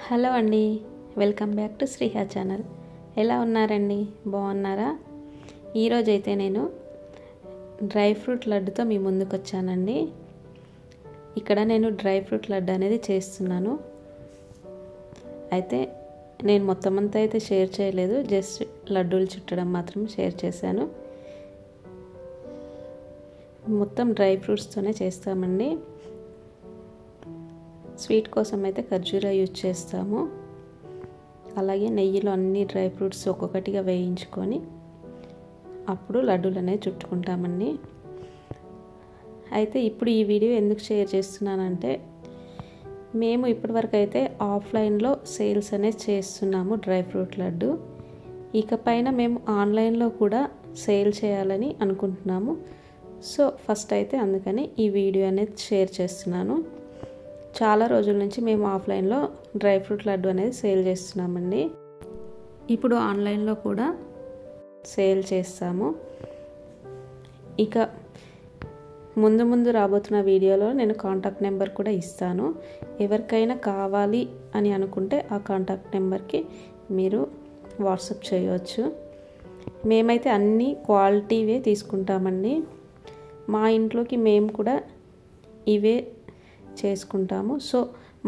Hello అండి, welcome back to Sriha channel. ఎలా ఉన్నారండి? బాగున్నారా? ఈరోజైతే నేను డ్రై ఫ్రూట్ లడ్డుతో మీ ముందుకు వచ్చానండి. ఇక్కడ నేను డ్రై ఫ్రూట్ లడ్డు అనేది చేస్తున్నాను. అయితే నేను మొత్తం అంతా అయితే షేర్ చేయలేదు, జస్ట్ లడ్డూలు చుట్టడం మాత్రం షేర్ చేశాను. మొత్తం డ్రై ఫ్రూట్స్తోనే చేస్తామండి. స్వీట్ కోసం అయితే ఖర్జూరా యూజ్ చేస్తాము. అలాగే నెయ్యిలో అన్ని డ్రై ఫ్రూట్స్ ఒక్కొక్కటిగా వేయించుకొని అప్పుడు లడ్డూలు అనేవి చుట్టుకుంటామండి. అయితే ఇప్పుడు ఈ వీడియో ఎందుకు షేర్ చేస్తున్నానంటే, మేము ఇప్పటివరకు అయితే ఆఫ్లైన్లో సేల్స్ అనేది చేస్తున్నాము డ్రై ఫ్రూట్ లడ్డు. ఇకపైన మేము ఆన్లైన్లో కూడా సేల్ చేయాలని అనుకుంటున్నాము. సో ఫస్ట్ అయితే అందుకని ఈ వీడియో అనేది షేర్ చేస్తున్నాను. చాలా రోజుల నుంచి మేము ఆఫ్లైన్లో డ్రై ఫ్రూట్ లడ్డు అనేది సేల్ చేస్తున్నామండి. ఇప్పుడు ఆన్లైన్లో కూడా సేల్ చేస్తాము. ఇక ముందు రాబోతున్న వీడియోలో నేను కాంటాక్ట్ నెంబర్ కూడా ఇస్తాను. ఎవరికైనా కావాలి అని అనుకుంటే ఆ కాంటాక్ట్ నెంబర్కి మీరు వాట్సాప్ చేయవచ్చు. మేమైతే అన్ని క్వాలిటీవే తీసుకుంటామండి. మా ఇంట్లోకి మేము కూడా ఇవే చేసుకుంటాము. సో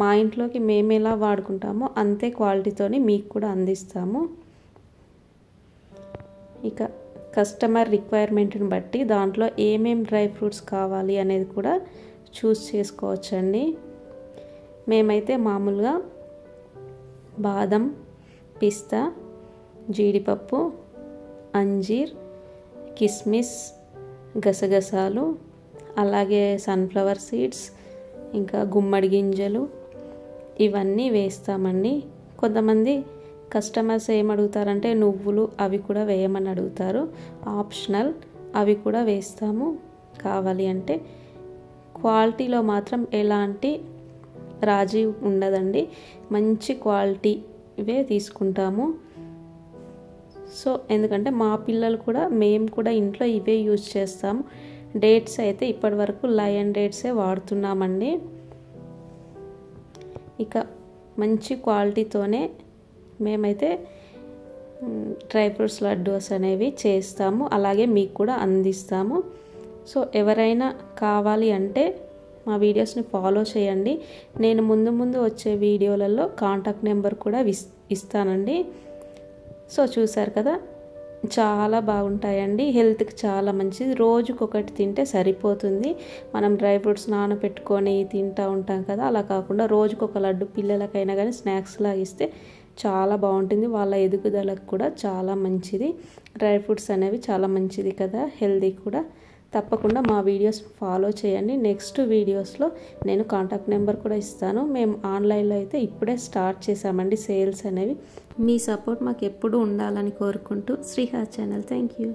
మా ఇంట్లోకి మేము ఎలా వాడుకుంటామో అంతే క్వాలిటీతోని మీకు కూడా అందిస్తాము. ఇక కస్టమర్ రిక్వైర్మెంట్ని బట్టి దాంట్లో ఏమేం డ్రై ఫ్రూట్స్ కావాలి అనేది కూడా చూస్ చేసుకోవచ్చండి. మేమైతే మామూలుగా బాదం, పిస్తా, జీడిపప్పు, అంజీర్, కిస్మిస్, గసగసాలు, అలాగే సన్ఫ్లవర్ సీడ్స్, ఇంకా గుమ్మడి గింజలు ఇవన్నీ వేస్తామండి. కొంతమంది కస్టమర్స్ ఏమడుగుతారంటే నువ్వులు అవి కూడా వేయమని అడుగుతారు. ఆప్షనల్, అవి కూడా వేస్తాము కావాలి అంటే. క్వాలిటీలో మాత్రం ఎలాంటి రాజీ ఉండదండి, మంచి క్వాలిటీవే తీసుకుంటాము. సో ఎందుకంటే మా పిల్లలు కూడా మేము కూడా ఇంట్లో ఇవే యూజ్ చేస్తాము. డేట్స్ అయితే ఇప్పటి వరకు లయన్ డేట్సే వాడుతున్నామండి. ఇక మంచి క్వాలిటీతోనే మేమైతే డ్రై ఫ్రూట్స్ లడ్డూస్ అనేవి చేస్తాము, అలాగే మీకు కూడా అందిస్తాము. సో ఎవరైనా కావాలి అంటే మా వీడియోస్ని ఫాలో చేయండి. నేను ముందు వచ్చే వీడియోలలో కాంటాక్ట్ నెంబర్ కూడా ఇస్తానండి. సో చూసారు కదా, చాలా బాగుంటాయండి. హెల్త్కి చాలా మంచిది. రోజుకొకటి తింటే సరిపోతుంది. మనం డ్రై ఫ్రూట్స్ నానబెట్టుకొని తింటూ ఉంటాం కదా, అలా కాకుండా రోజుకొక లడ్డు పిల్లలకైనా కానీ స్నాక్స్ లాగా ఇస్తే చాలా బాగుంటుంది. వాళ్ళ ఎదుగుదలకు కూడా చాలా మంచిది. డ్రై ఫ్రూట్స్ అనేవి చాలా మంచిది కదా, హెల్తీ కూడా. తప్పకుండా మా వీడియోస్ ఫాలో చేయండి. నెక్స్ట్ వీడియోస్లో నేను కాంటాక్ట్ నెంబర్ కూడా ఇస్తాను. మేము ఆన్లైన్లో అయితే ఇప్పుడే స్టార్ట్ చేసామండి సేల్స్ అనేవి. మీ సపోర్ట్ మాకు ఎప్పుడూ ఉండాలని కోరుకుంటూ శ్రీహా ఛానల్. Thank you.